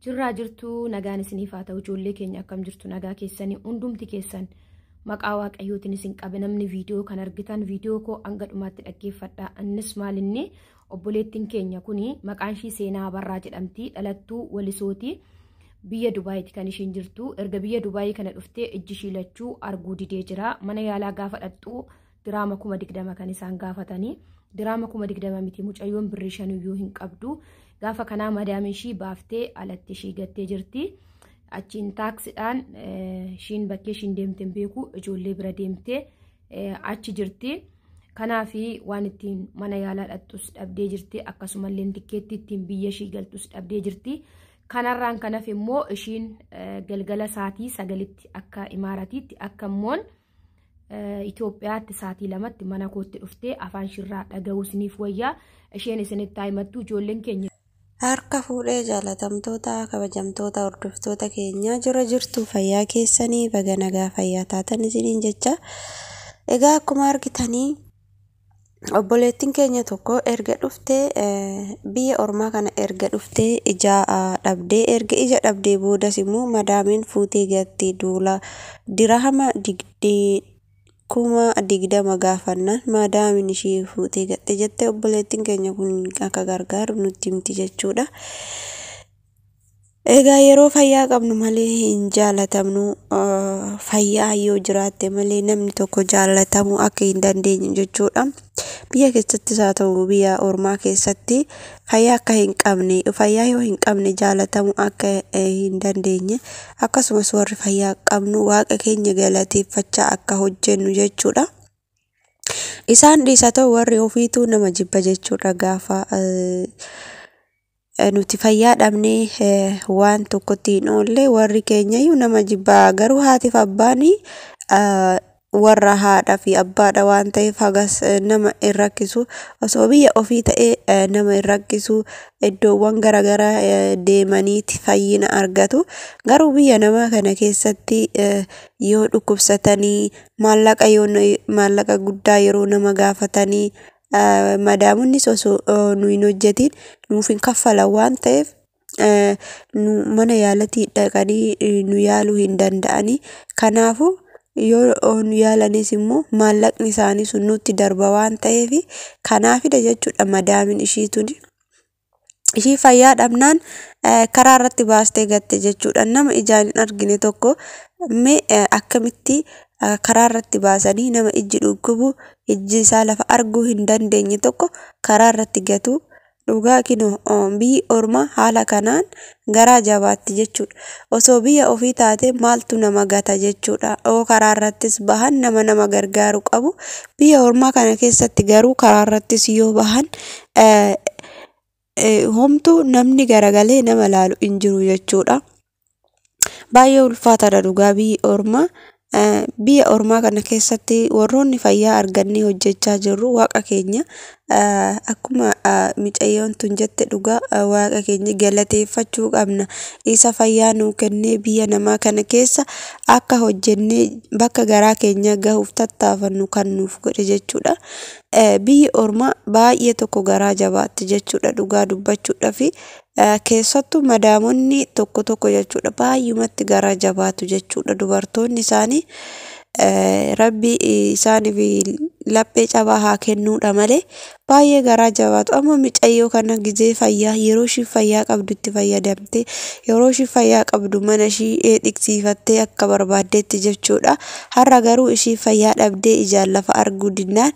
Jirraa jirtu nagaan isiniif haa ta'u ijoollee keenya akkam jirtu nagaa keessanii hundumti keessan maqaa waaqayyootiin isin qabe namni viidiyoo kan argitan viidiyoo koo hanga dhumaatti dhaggeeffadhaa. Innis maalinni obboleettiin keenya kuni maqaan ishii Seenaa Barraa jedhamti, dhalattuu Walisooti, biyya Dubaayitti kan ishiin jirtu. Erga biyya Dubaayii kana dhuftee ijji ishii lachuu arguu didee jira. Mana yaalaa gaafa dhaqxu diraama 20 kan isaan gaafatanii, diraama 20 miti mucayyoon birrii 5 hin qabdu. Gaafa kana madamin ishii baaftee alatti ishii gattee jirti. Achiin taaksiidhaan ishiin bakkee ishiin deemteen beeku ijoollee bira deemtee achi jirti. Kanaafi waan ittiin mana yaalaa dhaqxus dhabdee jirti, akkasumallee tikkeetti ittiin biyya ishii galtus dhabdee jirti. Kanarraan kanaaf immoo ishiin galgala saatii 9tti akka Imaaratiitti akka immoo Itoophiyaatti saatii 2tti mana kootti dhuftee afaan shirraa dhaga'uu isiniif wayyaa. Isheen isinitti himattu ijoolleen keenya harka fuudhee jaalatamtoota kabajamtoota hordoftoota keenya jirtu fayyaa keessanii baga nagaa fayyaa taatan isiniin jecha. Egaa akkuma argitanii obboleettiin keenya tokko erga dhuftee biyya ormaa kana erga dhuftee ija dhabdee, erga ija dhabdee boodas immoo madamin fuutee gatti duula dirhama 20,000 gaafannaan madamin ishii fuutee gatte jette. Obboleettiin keenya kun akka gargaaru nutti himti jechuudha. Egaa yeroo fayyaa qabnu malee hin jaalatamnu, fayyaa yoo jiraatte malee namni tokko jaalatamuu akka hin dandeenye jechuudha. Biyya keessattis haa ta'u biyya ormaa keessatti fayyaa akka hin qabne, fayyaa yoo hin qabne jaalatamuu akka hin dandeenye, akkasumas warri fayyaa qabnu waaqa keenya galateeffachaa akka hojjennu jechuudha. Isaan dhiisa ta'u warri ofiitu nama jibba jechuudha. Gaafa nuti fayyaa dhabnee waan tokkotti hin oolle warri keenyayyuu nama jibba. Garuu haatiif abbaanii warra haadha fi abbaadha waan ta'eef hagas nama hin rakkisu. Osoo biyya ofii ta'ee nama hin rakkisu, iddoowwan garaagaraa deemaniiti fayyina argatu. Garuu biyya namaa kana keessatti yoo dhukkubsatanii maallaqa guddaa yeroo nama gaafatanii madaamunnis osoo nu hin hojjetin nuuf hin kaffalan waan ta'eef mana yaalatii dhaqanii nu yaaluu hin danda'anii. Kanaafuu yoo nu yaalanis immoo maallaqni isaanii sun nutti darba waan ta'eef kanaafidha jechuudha. Madamin ishiituni ishii fayyaa dhabnaan karaa irratti baastee gatte jechuudha. Nama ijaan hin argine tokko mee akkamitti karaa irratti baasanii nama ijji dhukkubu, ijji isaa lafa arguu hin dandeenye tokko karaa irratti gatu. Dhugaa kinoo biyyi ormaa haala kanaan garaa jabaatti jechuudha. Osoo biyya ofii taate maaltu nama gata jechuudha. Oo karaa irrattis bahan nama gargaaru qabu. Biyya ormaa kana keessatti garuu karaa irrattis yoo bahan homtuu namni garagalee nama laalu hin jiru jechuudha. Baay'ee ulfaataadha dhugaa biyyi ormaa. Biyya ormaa kana keessatti warroonni fayyaa argannee hojjechaa jirru waaqa keenya akkuma micayyoon tun jette dhugaa waaqa keenya galateeffachuu qabna. Isa fayyaa nuu kennee biyya namaa kana keessa akka hojjennee bakka garaa keenya gahuuf tattaafannu kan nuuf godhe jechuudha. Biyyi ormaa baay'ee tokko garaa jabaatti jechuudha dhugaa dubbachuudhaaf. Keessattuu madaamonni tokko jechuudha baay'umatti garaa jabaatu jechuudha. Dubartoonni isaanii rabbi isaaniif laphee cabaa haa kennuudha malee baay'ee garaa jabaatu. Amma micayyoo kana gizee fayyaa yeroo ishii fayyaa qabdu itti fayyadamte, yeroo ishii fayyaa qabdu mana ishii dhiqsiifattee akka barbaaddeetti jechuudha. Har'a garuu ishii fayyaa dhabdee ijaan lafa arguu dinnaan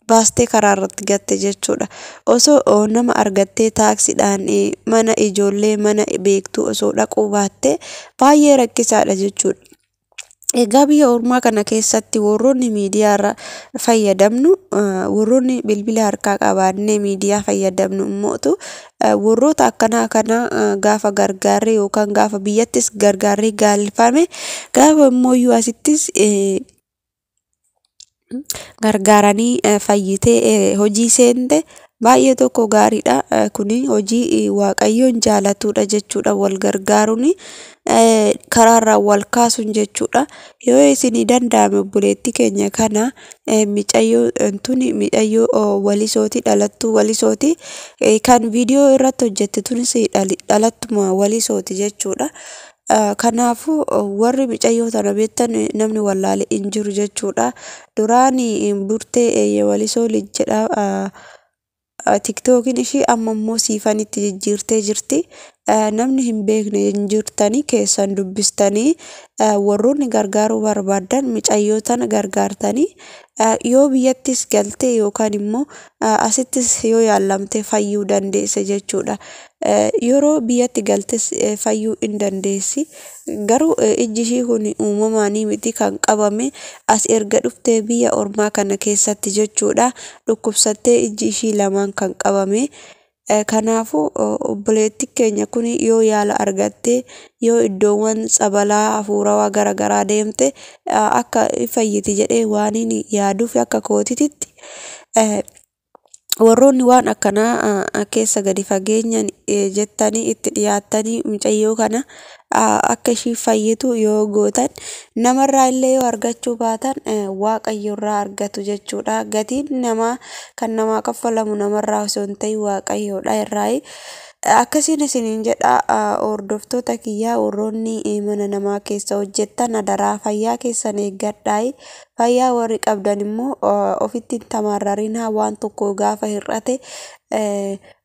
baastee karaa irratti gatte jechuudha. Osoo nama argattee taaksiidhaan mana ijoollee mana beektuu osoo dhaquu baatte baay'ee rakkisaadha jechuudha. Egaa biyya ormaa kana keessatti warroonni miidiyaa irra fayyadamnu, warroonni bilbila harkaa qabaannee miidiyaa fayyadamnu immootu warroota akkanaa kana gaafa gargaarree yookaan gaafa biyyattis gargaarree gaalfame gaafa immoo asittis gargaaranii fayyitee hojii seente baay'ee tokko gaariidha. Kuni hojii waaqayyoon jaalatudha jechuudha. Wal gargaaruun karaarraa wal kaasuun jechuudha. Yoo isinii danda'ame obboleettii keenya kana micayyoo tuni micayyoo walisooti, dhalattuu walisooti. Kan viidiyoo irratti hojjette tunis dhalattuma walisooti jechuudha. Kanaafuu warri micayyoo tana beektan namni wallaale hin jiru jechuudha. Duraan burtee walisoo jedha TikTokiin ishii amma immoo siifanitti jijjiirtee jirti. Namni hin beekne hin jirtanii keessan dubbistanii warroonni gargaaruu barbaadan micayyoo tana gargaartanii yoo biyyattis galte yookaan immoo asittis yoo yaallamte fayyuu dandeesse jechuudha. Yeroo biyyatti galtes fayyuu hin dandeessi. Garuu ijji ishii kun uumamaanii miti kan qabame as erga dhuftee biyya ormaa kana keessatti jechuudha. Dhukkubsattee ijji ishii lamaan kan qabame. Kanaafuu obboleettii keenya kun yoo yaala argatte yoo iddoowwan sabalaa hafuurawaa garaagaraa deemte akka fayyiti jedhee waan yaaduuf akka kootititti warroonni waan akkanaa keessa gadi fageenyan jettanii itti dhiyaattanii micayyoo kana akka ishii fayyitu yoo gootan namarraa illee yoo argachuu baatan waaqayyoorraa argatu jechuudha. Gatiin namaa kan namaa kaffalamu namarraa osoo hin ta'in waaqayyoodha irraa. Akkasiin isiniin jedha hordoftoota kiyyaa warroonni mana namaa keessa hojjettan adaraa fayyaa keessan eeggadhaa. Fayyaa warri qabdan immoo ofitti hin tamarrarinaa. Waan tokko gaafa hir'ate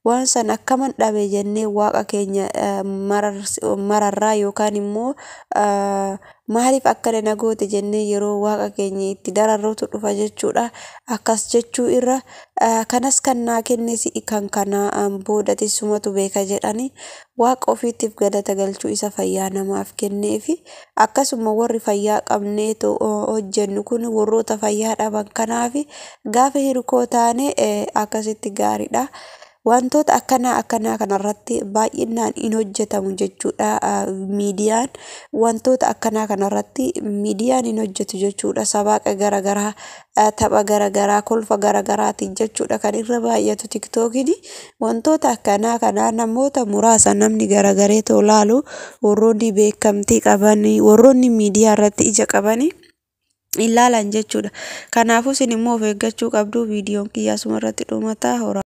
waan san akkaman dhabe jennee waaqa keenya mararraa yookaan immoo maaliif akkana na goote jennee yeroo waaqa keenya itti dararruutu dhufa jechuudha. Akkas jechuu irra kanas kan naa kennes kan kana booda teessumatu beeka jedhanii waaqa ofiitiif galata galchuu isa fayyaa namaaf kenneefi akkasuma warri fayyaa qabneetu hojjennu kun warroota fayyaa dhaban kanaafi gaafa hirkoo taane akkasitti gaariidha. Wantoota akkanaa kanarratti baay'inaan hin hojjetamu jechuudha. Miidiyaan wantoota akkanaa kanarratti miidiyaan hin hojjetu jechuudha. Sabaaqa garaagaraa, tapha garaagaraa, kolfa garaagaraatiin jechuudha kan irra baay'atu TikTokiin. Wantoota akkanaa kana namoota muraasa namni garaagaree tolaalu warroonni beekamtii qaban warroonni miidiyaa irratti ija qaban ilaalan jechuudha. Kanaafuu isin immoo of eeggachuu qabdu. Viidiyoon kiyyaa asuma irratti dhumataa.